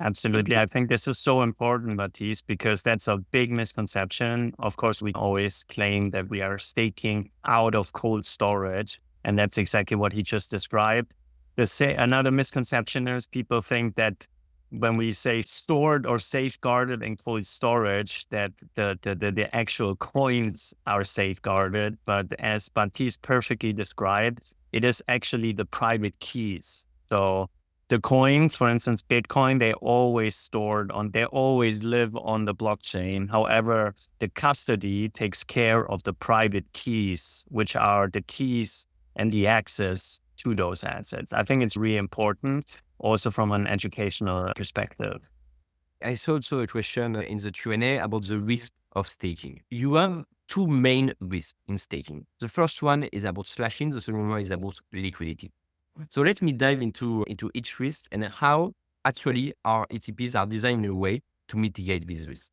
Absolutely. I think this is so important, Baptiste, because that's a big misconception. Of course, we always claim that we are staking out of cold storage, and that's exactly what he just described. Another misconception is people think that when we say stored or safeguarded in cold storage, that the actual coins are safeguarded. But as Baptiste perfectly described, it is actually the private keys. So the coins, for instance, Bitcoin, they always live on the blockchain. However, the custody takes care of the private keys, which are the keys and the access to those assets. I think it's really important also from an educational perspective. I saw also a question in the Q&A about the risk of staking. You have two main risks in staking. The first one is about slashing. The second one is about liquidity. So let me dive into each risk and how actually our ETPs are designed in a way to mitigate these risks.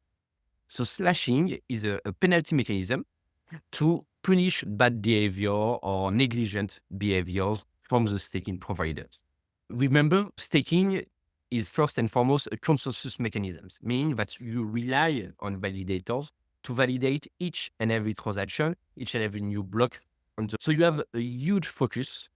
So slashing is a penalty mechanism to punish bad behavior or negligent behaviors from the staking providers. Remember, staking is first and foremost a consensus mechanism, meaning that you rely on validators to validate each and every transaction, each and every new block. So you have a huge focus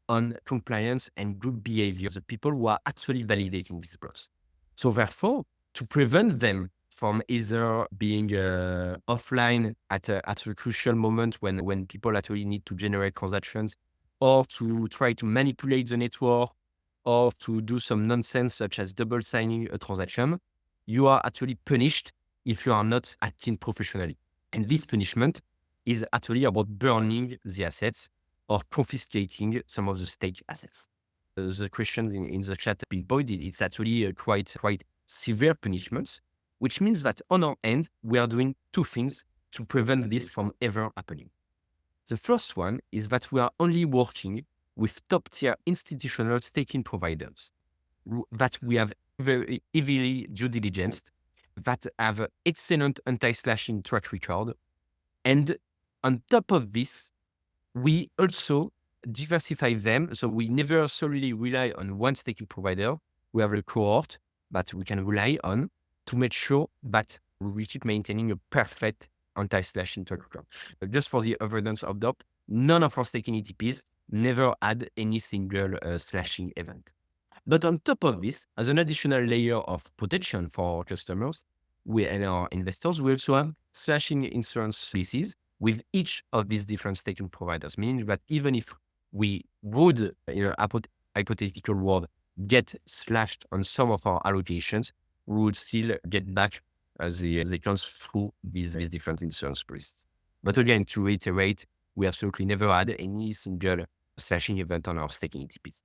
on compliance and good behavior, the people who are actually validating these blocks. So therefore, to prevent them from either being offline at a crucial moment when people actually need to generate transactions, or to try to manipulate the network, or to do some nonsense such as double signing a transaction, you are actually punished if you are not acting professionally. And this punishment is actually about burning the assets or confiscating some of the stake assets. The questions in the chat pinpointed, it's actually quite severe punishments, which means that on our end, we are doing two things to prevent this from ever happening. The first one is that we are only working with top-tier institutional staking providers that we have very heavily due diligence, that have an excellent anti-slashing track record. And on top of this, we also diversify them. So we never solely rely on one staking provider. We have a cohort that we can rely on to make sure that we keep maintaining a perfect anti-slashing track record. Just for the avoidance of doubt, none of our staking ETPs never had any single slashing event. But on top of this, as an additional layer of protection for our customers and our investors, we also have slashing insurance policies with each of these different staking providers, meaning that even if we would, in a hypothetical world, get slashed on some of our allocations, we would still get back the accounts through these different insurance policies. But again, to reiterate, we absolutely never had any single slashing event on our staking ETPs.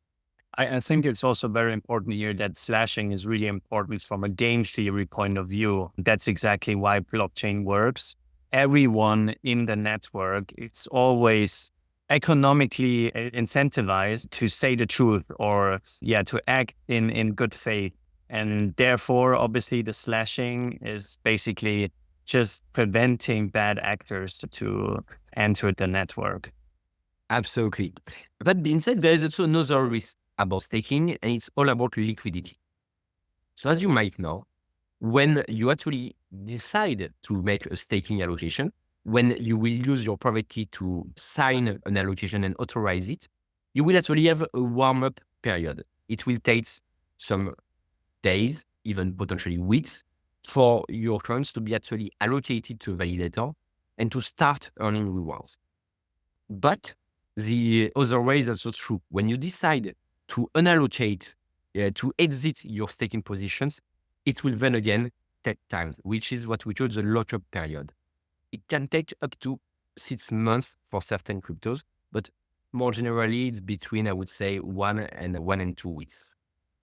I think it's also very important here that slashing is really important from a game theory point of view. That's exactly why blockchain works. Everyone in the network, it's always economically incentivized to say the truth or to act in good faith. And therefore, obviously, the slashing is basically just preventing bad actors to enter the network. Absolutely. That being said, there is also another risk about staking, and it's all about liquidity. So as you might know, when you actually decide to make a staking allocation, when you will use your private key to sign an allocation and authorize it, you will actually have a warm-up period. It will take some days, even potentially weeks, for your coins to be actually allocated to a validator and to start earning rewards. But the other way is also true. When you decide to unallocate, to exit your staking positions, it will then again take time, which is what we call the lockup period. It can take up to 6 months for certain cryptos, but more generally, it's between, I would say, 1 and 2 weeks.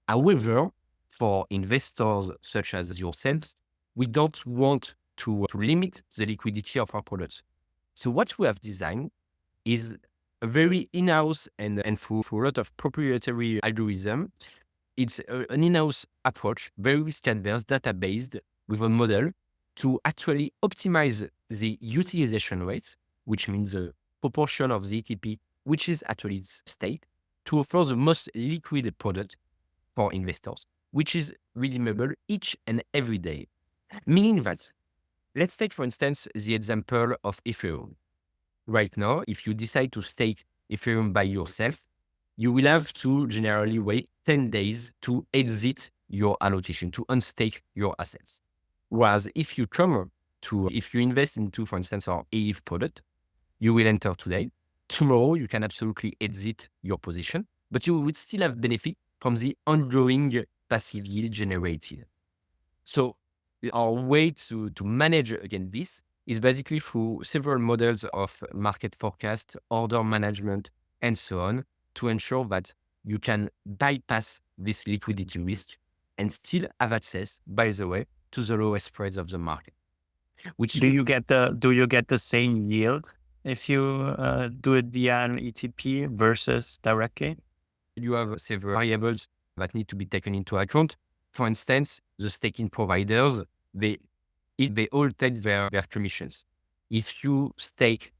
However, for investors such as yourselves, we don't want to limit the liquidity of our products. So what we have designed is a very in-house and through a lot of proprietary algorithm. It's an in-house approach, very risk-averse, data-based, with a model to actually optimize the utilization rates, which means the proportion of the ETP, which is actually its state, to offer the most liquid product for investors. which is redeemable each and every day. Meaning that, let's take, for instance, the example of Ethereum. Right now, if you decide to stake Ethereum by yourself, you will have to generally wait 10 days to exit your allocation, to unstake your assets. Whereas if you invest into, for instance, our ETH product, you will enter today. Tomorrow, you can absolutely exit your position, but you would still have benefit from the ongoing passive yield generated. So our way to manage against this is basically through several models of market forecast, order management, and so on, to ensure that you can bypass this liquidity risk and still have access, by the way, to the lowest spreads of the market. Which Do you get the same yield if you do it via an ETP versus directly? you have several variables that need to be taken into account. For instance, the staking providers, they all take their commissions. If you stake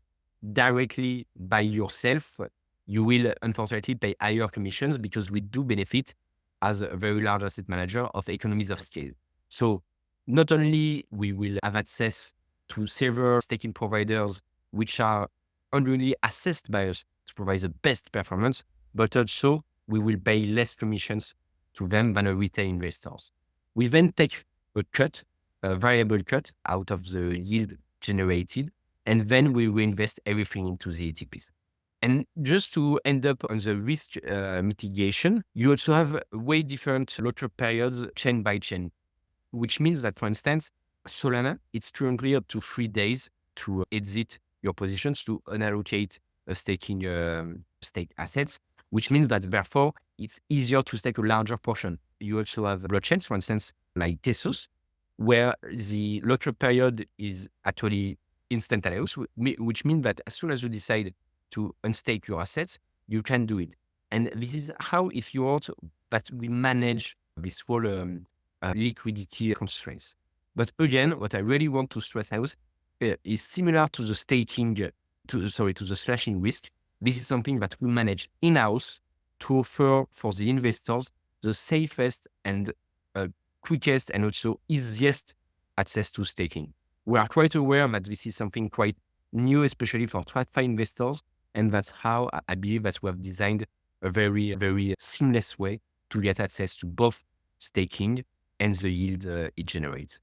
directly by yourself, you will unfortunately pay higher commissions because we do benefit as a very large asset manager of economies of scale. So not only we will have access to several staking providers, which are only assessed by us to provide the best performance, but also we will pay less commissions to them than a retail investors. We then take a variable cut out of the yield generated, and then we reinvest everything into the ETPs. And just to end up on the risk mitigation, you also have way different lockup periods chain by chain, which means that, for instance, Solana, it's currently up to 3 days to exit your positions, to unallocate staking stake assets, which means that therefore it's easier to stake a larger portion. You also have blockchains, for instance, like Tesos, where the lockup period is actually instantaneous, which means that as soon as you decide to unstake your assets, you can do it. And this is how, if you want, that we manage this whole liquidity constraints. But again, what I really want to stress out is similar to the staking, to the slashing risk. This is something that we manage in-house to offer for the investors the safest and quickest and also easiest access to staking. We are quite aware that this is something quite new, especially for TradFi investors, and that's how I believe that we have designed a very, very seamless way to get access to both staking and the yield it generates.